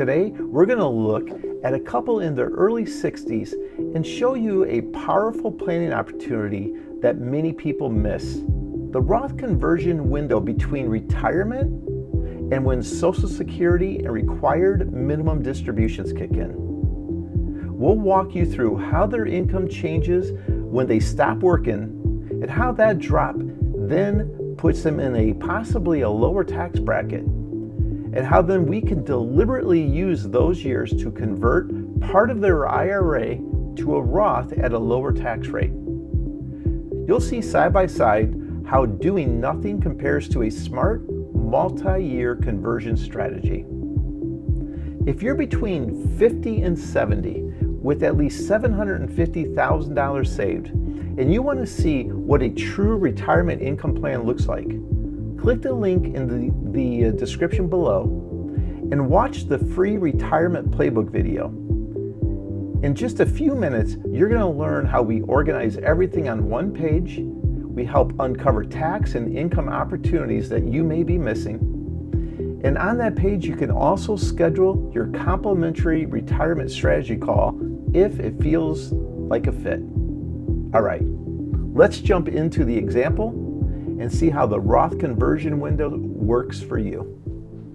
Today, we're going to look at a couple in their early 60s and show you a powerful planning opportunity that many people miss. The Roth conversion window between retirement and when Social Security and required minimum distributions kick in. We'll walk you through how their income changes when they stop working and how that drop then puts them in a possibly a lower tax bracket, and how then we can deliberately use those years to convert part of their IRA to a Roth at a lower tax rate. You'll see side by side how doing nothing compares to a smart multi-year conversion strategy. If you're between 50 and 70 with at least $750,000 saved, and you want to see what a true retirement income plan looks like, click the link in the description below and watch the free retirement playbook video. In just a few minutes, you're going to learn how we organize everything on one page. We help uncover tax and income opportunities that you may be missing. And on that page, you can also schedule your complimentary retirement strategy call if it feels like a fit. All right, let's jump into the example and see how the Roth conversion window works for you.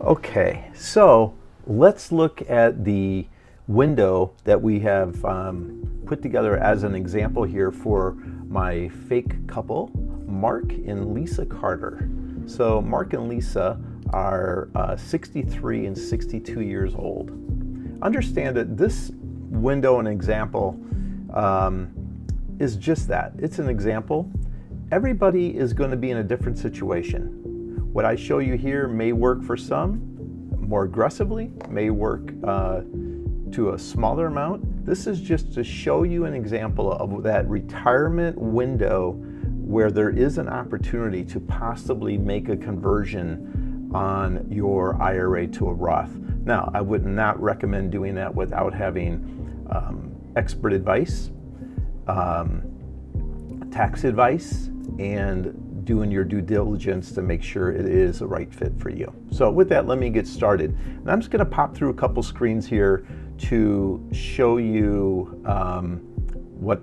Okay, so let's look at the window that we have put together as an example here for my fake couple, Mark and Lisa Carter. So Mark and Lisa are 63 and 62 years old. Understand that this window and example is just that. It's an example. Everybody is going to be in a different situation. What I show you here may work for some more aggressively, may work to a smaller amount. This is just to show you an example of that retirement window where there is an opportunity to possibly make a conversion on your IRA to a Roth. Now, I would not recommend doing that without having expert advice, tax advice, and doing your due diligence to make sure it is the right fit for you. So with that, let me get started. And I'm just going to pop through a couple screens here to show you what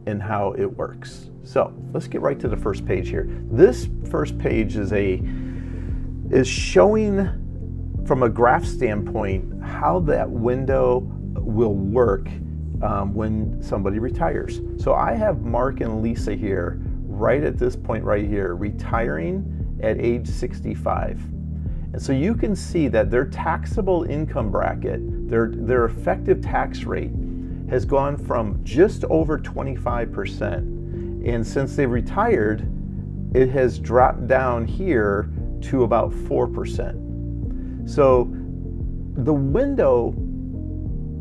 and how it works. So let's get right to the first page here. This first page is showing from a graph standpoint how that window will work when somebody retires. So I have Mark and Lisa here right at this point right here, retiring at age 65. And so you can see that their taxable income bracket, their effective tax rate has gone from just over 25%. And since they retired, it has dropped down here to about 4%. So the window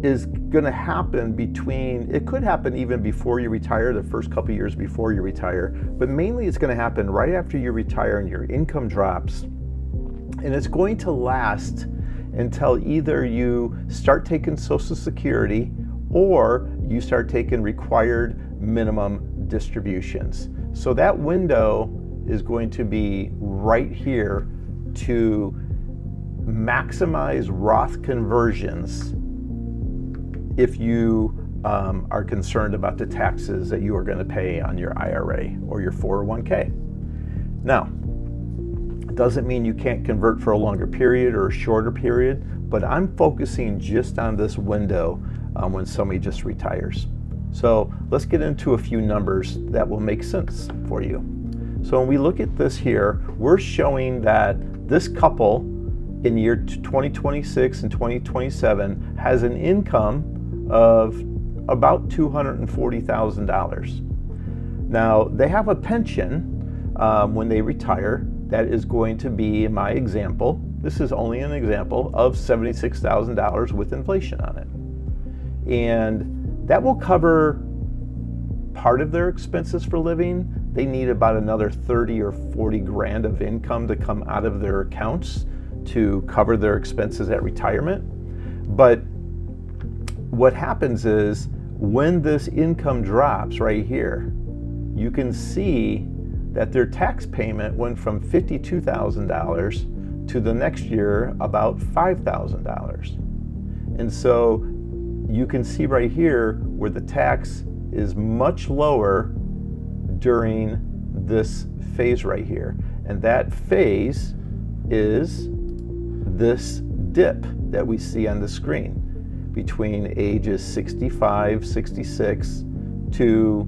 is going to happen it could happen even before you retire, the first couple years before you retire, but mainly it's going to happen right after you retire and your income drops. And it's going to last until either you start taking Social Security or you start taking required minimum distributions. So that window is going to be right here to maximize Roth conversions if you are concerned about the taxes that you are going to pay on your IRA or your 401k. Now, it doesn't mean you can't convert for a longer period or a shorter period, but I'm focusing just on this window when somebody just retires. So let's get into a few numbers that will make sense for you. So when we look at this here, we're showing that this couple in year 2026 and 2027 has an income of about $240,000. Now, they have a pension when they retire that is going to be, in my example, this is only an example, of $76,000 with inflation on it. And that will cover part of their expenses for living. They need about another 30 or 40 grand of income to come out of their accounts to cover their expenses at retirement. But what happens is when this income drops right here, you can see that their tax payment went from $52,000 to the next year about $5,000. And so you can see right here where the tax is much lower during this phase right here. And that phase is this dip that we see on the screen between ages 65, 66 to,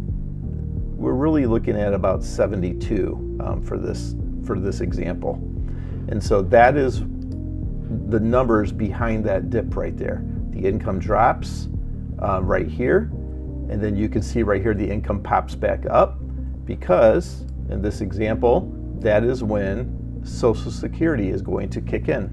we're really looking at about 72 for this example. And so that is the numbers behind that dip right there. The income drops right here, and then you can see right here the income pops back up, because in this example, that is when Social Security is going to kick in.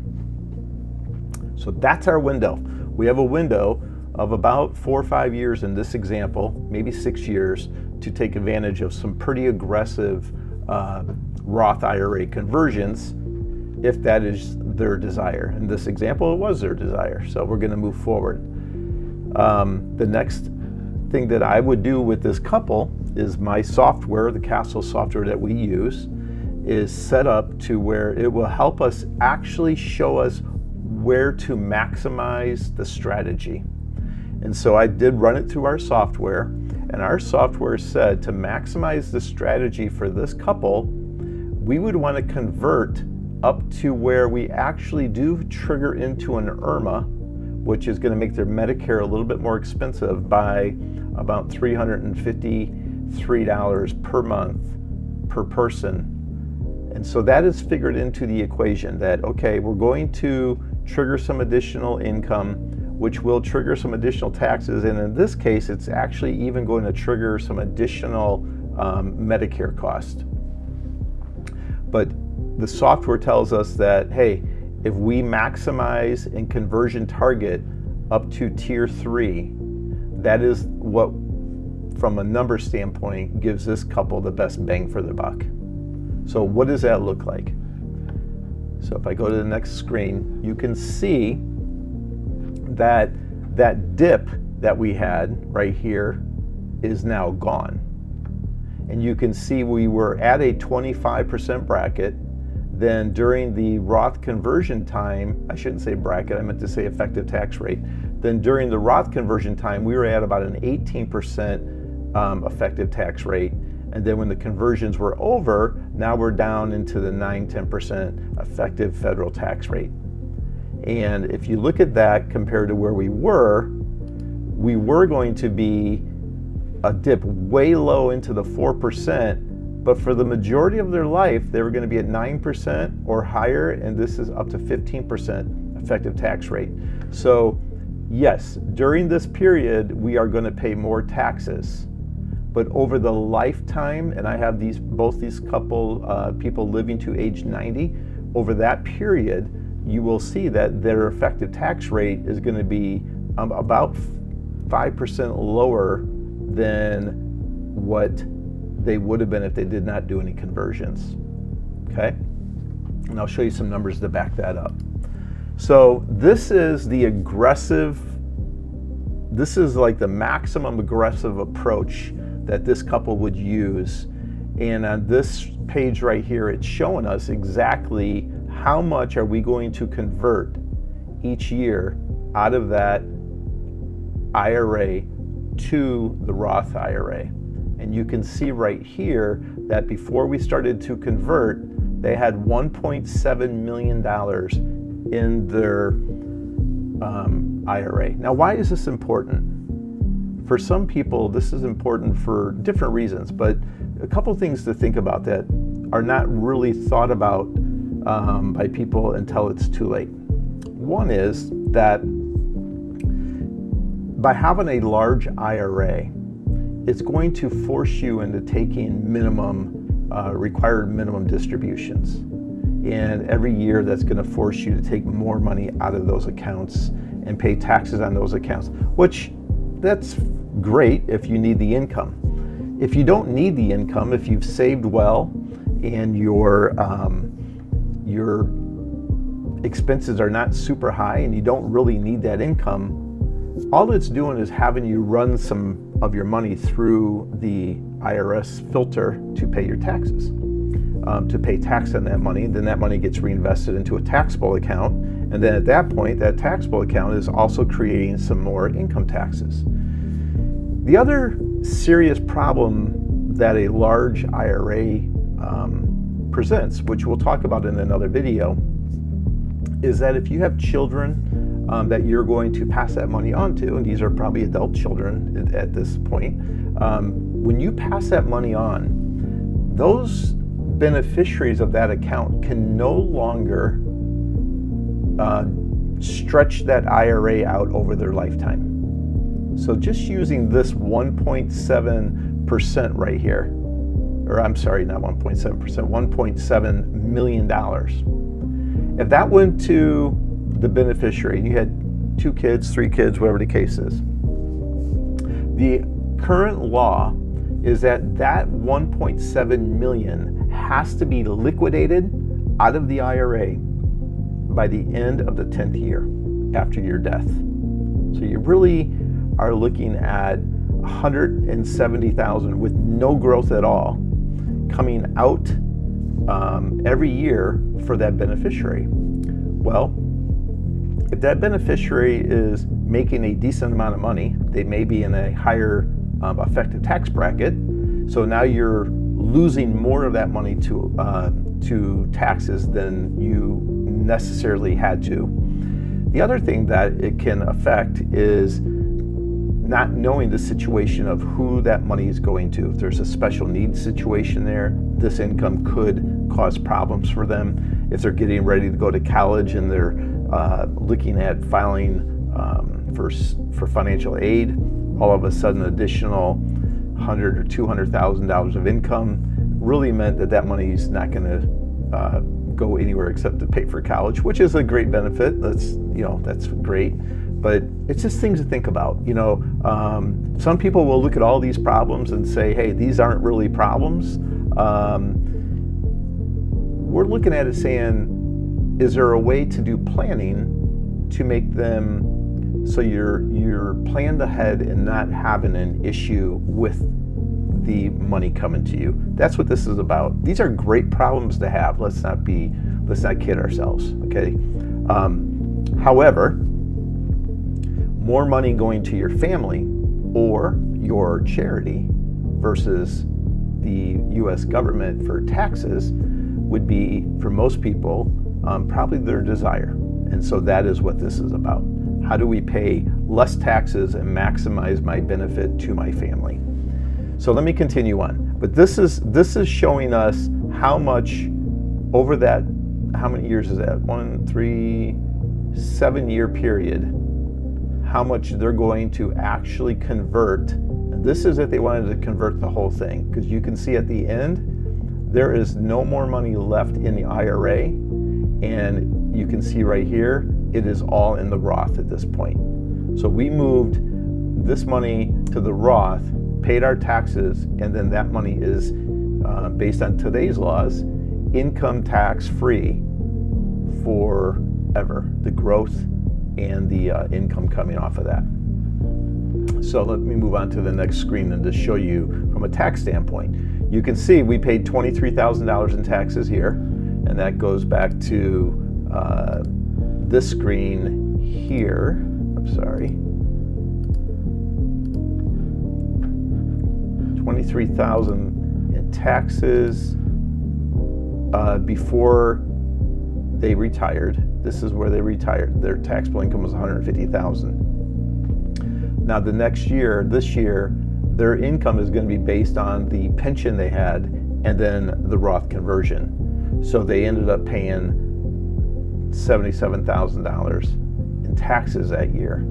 So that's our window. We have a window of about 4 or 5 years in this example, maybe 6 years, to take advantage of some pretty aggressive Roth IRA conversions, if that is their desire. In this example, it was their desire, so we're going to move forward. The next thing that I would do with this couple is my software, the Castle software that we use, is set up to where it will help us actually show us where to maximize the strategy. And so I did run it through our software, and our software said to maximize the strategy for this couple, we would want to convert up to where we actually do trigger into an IRMA, which is going to make their Medicare a little bit more expensive by about $353 per month per person. And so that is figured into the equation that, okay, we're going to trigger some additional income, which will trigger some additional taxes. And in this case, it's actually even going to trigger some additional Medicare cost. But the software tells us that, hey, if we maximize and conversion target up to tier 3, that is what, from a number standpoint, gives this couple the best bang for the buck. So what does that look like? So if I go to the next screen, you can see that that dip that we had right here is now gone. And you can see we were at a 25% bracket. Then during the Roth conversion time, I shouldn't say bracket, I meant to say effective tax rate. Then during the Roth conversion time, we were at about an 18% effective tax rate. And then when the conversions were over, now we're down into the 9-10% effective federal tax rate. And if you look at that compared to where we were going to be a dip way low into the 4%, but for the majority of their life, they were going to be at 9% or higher, and this is up to 15% effective tax rate. So yes, during this period, we are going to pay more taxes. But over the lifetime, and I have both these couple people living to age 90, over that period, you will see that their effective tax rate is going to be about 5% lower than what they would have been if they did not do any conversions. Okay? And I'll show you some numbers to back that up. So this is the aggressive, this is like the maximum aggressive approach that this couple would use. And on this page right here, it's showing us exactly how much are we going to convert each year out of that IRA to the Roth IRA. And you can see right here that before we started to convert, they had $1.7 million in their IRA. Now, why is this important? For some people, this is important for different reasons, but a couple things to think about that are not really thought about by people until it's too late. One is that by having a large IRA, it's going to force you into taking required minimum distributions. And every year that's going to force you to take more money out of those accounts and pay taxes on those accounts, which that's great if you need the income. If you don't need the income, if you've saved well and your expenses are not super high and you don't really need that income, all it's doing is having you run some of your money through the IRS filter to pay your taxes. to pay tax on that money. Then that money gets reinvested into a taxable account. And then at that point, that taxable account is also creating some more income taxes. The other serious problem that a large IRA presents, which we'll talk about in another video, is that if you have children that you're going to pass that money on to, and these are probably adult children at this point, when you pass that money on, those beneficiaries of that account can no longer stretch that IRA out over their lifetime. So just using this 1.7% right here, or I'm sorry, not 1.7%, $1.7 million. If that went to the beneficiary, and you had 2 kids, 3 kids, whatever the case is, the current law is that that 1.7 million has to be liquidated out of the IRA by the end of the 10th year after your death. So you really are looking at $170,000 with no growth at all coming out every year for that beneficiary. Well, if that beneficiary is making a decent amount of money, they may be in a higher effective tax bracket, so now you're losing more of that money to taxes than you necessarily had to. The other thing that it can affect is not knowing the situation of who that money is going to. If there's a special needs situation there, this income could cause problems for them. If they're getting ready to go to college and they're looking at filing for financial aid, all of a sudden additional $100,000 or $200,000 of income really meant that that money is not going to go anywhere except to pay for college, which is a great benefit. That's great. But it's just things to think about. Some people will look at all these problems and say, hey, these aren't really problems. We're looking at it saying, is there a way to do planning to make them so you're planned ahead and not having an issue with the money coming to you? That's what this is about. These are great problems to have. Let's not kid ourselves, okay? However, more money going to your family or your charity versus the U.S. government for taxes would be, for most people, probably their desire. And so that is what this is about. How do we pay less taxes and maximize my benefit to my family? So let me continue on. But this is showing us how much over that, how many years is that? 1, 3, 7-year period, how much they're going to actually convert. And this is if they wanted to convert the whole thing, because you can see at the end, there is no more money left in the IRA. And you can see right here, it is all in the Roth at this point. So we moved this money to the Roth, paid our taxes, and then that money is, based on today's laws, income tax free forever. The growth and the income coming off of that. So let me move on to the next screen and just show you from a tax standpoint. You can see we paid $23,000 in taxes here, and that goes back to this screen here. I'm sorry. $23,000 in taxes before they retired. This is where they retired. Their taxable income was $150,000. Now the next year, this year, their income is going to be based on the pension they had and then the Roth conversion. So they ended up paying $77,000 in taxes that year.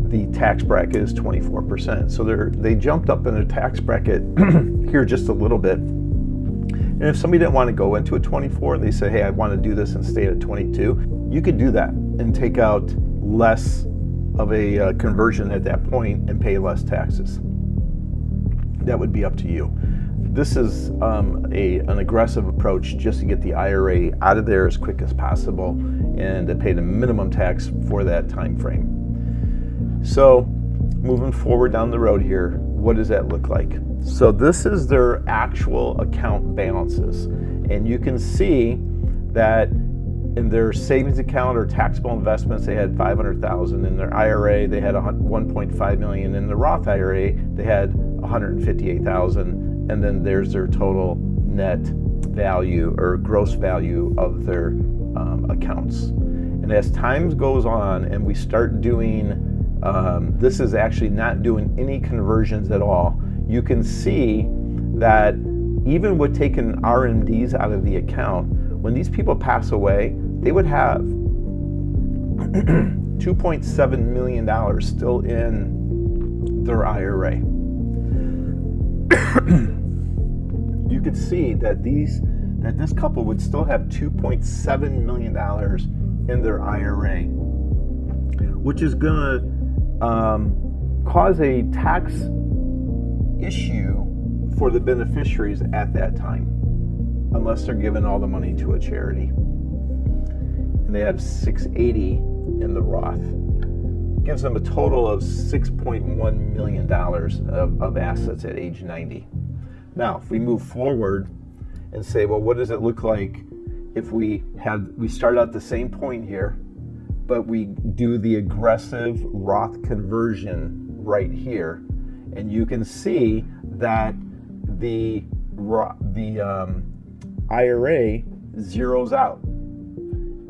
The tax bracket is 24%. So they jumped up in their tax bracket here just a little bit. And if somebody didn't want to go into a 24, they say, hey, I want to do this and stay at 22, you could do that and take out less of a conversion at that point and pay less taxes. That would be up to you. This is an aggressive approach just to get the IRA out of there as quick as possible and to pay the minimum tax for that time frame. So moving forward down the road here, what does that look like? So this is their actual account balances. And you can see that in their savings account or taxable investments, they had $500,000. In their IRA, they had $1.5 million. In the Roth IRA, they had $158,000. And then there's their total net value or gross value of their accounts. And as time goes on and we start doing, this is actually not doing any conversions at all, you can see that even with taking RMDs out of the account, when these people pass away, they would have $2.7 million still in their IRA. You could see that this couple would still have $2.7 million in their IRA, which is going to cause a tax issue for the beneficiaries at that time, unless they're giving all the money to a charity. And they have $680 in the Roth. Gives them a total of $6.1 million of assets at age 90. Now, if we move forward and say, well, what does it look like if we start out the same point here, but we do the aggressive Roth conversion right here, and you can see that the IRA zeroes out,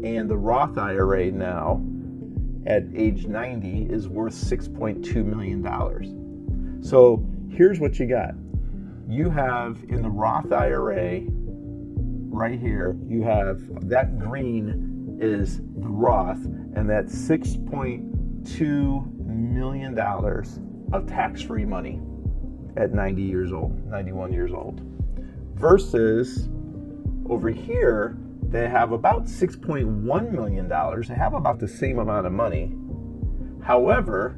and the Roth IRA now at age 90 is worth $6.2 million. So here's what you got. You have in the Roth IRA right here, you have that green is the Roth, and that's $6.2 million of tax-free money at 90 years old, 91 years old. Versus over here, they have about $6.1 million. They have about the same amount of money. However,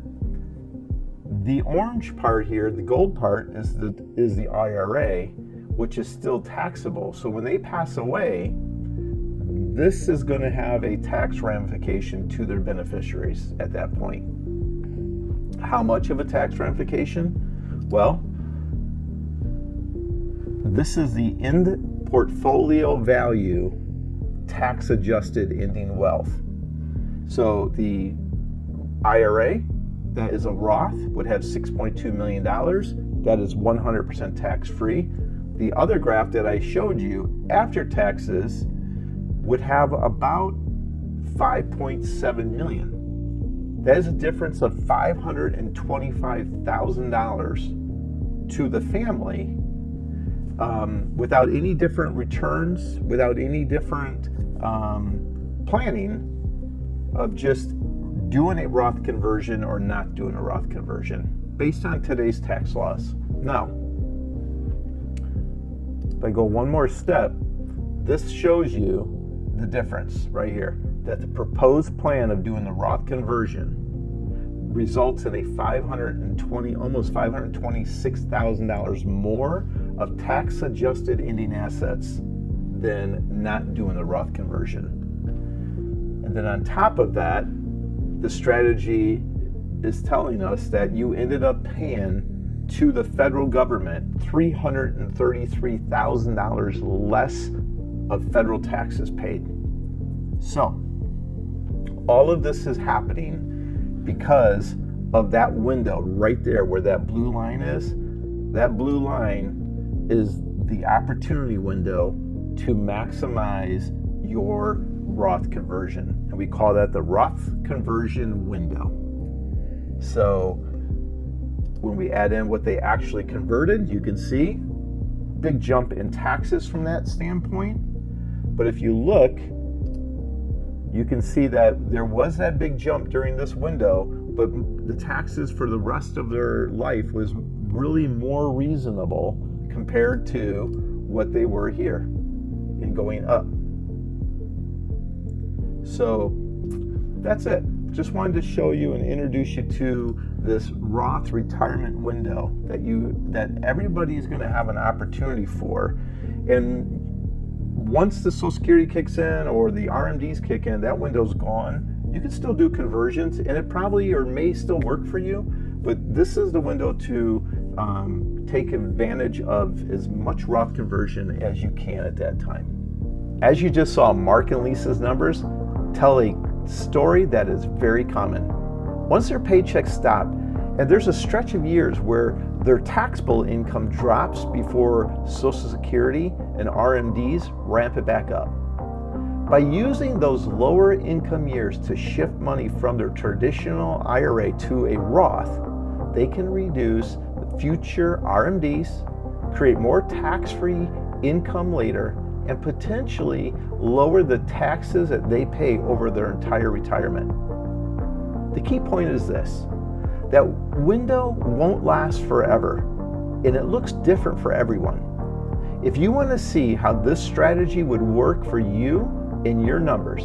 the orange part here, the gold part, is the IRA, which is still taxable. So when they pass away, this is going to have a tax ramification to their beneficiaries at that point. How much of a tax ramification? Well, this is the end portfolio value tax adjusted ending wealth. So the IRA, that is a Roth, would have $6.2 million. That is 100% tax free. The other graph that I showed you after taxes would have about $5.7 million. That is a difference of $525,000 to the family without any different returns, without any different planning of just doing a Roth conversion or not doing a Roth conversion based on today's tax laws. Now, if I go one more step, this shows you the difference right here, that the proposed plan of doing the Roth conversion results in a almost $526,000 more of tax-adjusted ending assets than not doing the Roth conversion. And then on top of that, the strategy is telling us that you ended up paying to the federal government $333,000 less of federal taxes paid. So, all of this is happening because of that window right there where that blue line is. That blue line is the opportunity window to maximize your Roth conversion. And we call that the Roth Conversion Window. So when we add in what they actually converted, you can see big jump in taxes from that standpoint. But if you look, you can see that there was that big jump during this window, but the taxes for the rest of their life was really more reasonable compared to what they were here and going up. So that's it. Just wanted to show you and introduce you to this Roth retirement window that everybody is going to have an opportunity for. And once the Social Security kicks in or the RMDs kick in, that window's gone. You can still do conversions, and it probably or may still work for you, but this is the window to take advantage of as much Roth conversion as you can at that time. As you just saw, Mark and Lisa's numbers tell a story that is very common. Once their paychecks stop, and there's a stretch of years where their taxable income drops before Social Security and RMDs ramp it back up. By using those lower income years to shift money from their traditional IRA to a Roth, they can reduce the future RMDs, create more tax-free income later, and potentially lower the taxes that they pay over their entire retirement. The key point is this: that window won't last forever, and it looks different for everyone. If you want to see how this strategy would work for you and your numbers,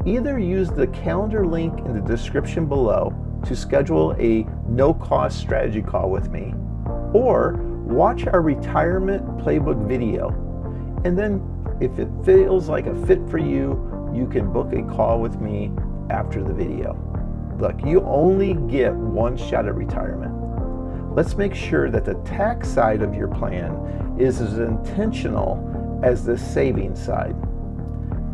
either use the calendar link in the description below to schedule a no-cost strategy call with me, or watch our retirement playbook video, and then if it feels like a fit for you, you can book a call with me after the video. Look, you only get one shot at retirement. Let's make sure that the tax side of your plan is as intentional as the savings side.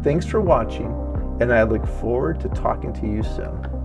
Thanks for watching, and I look forward to talking to you soon.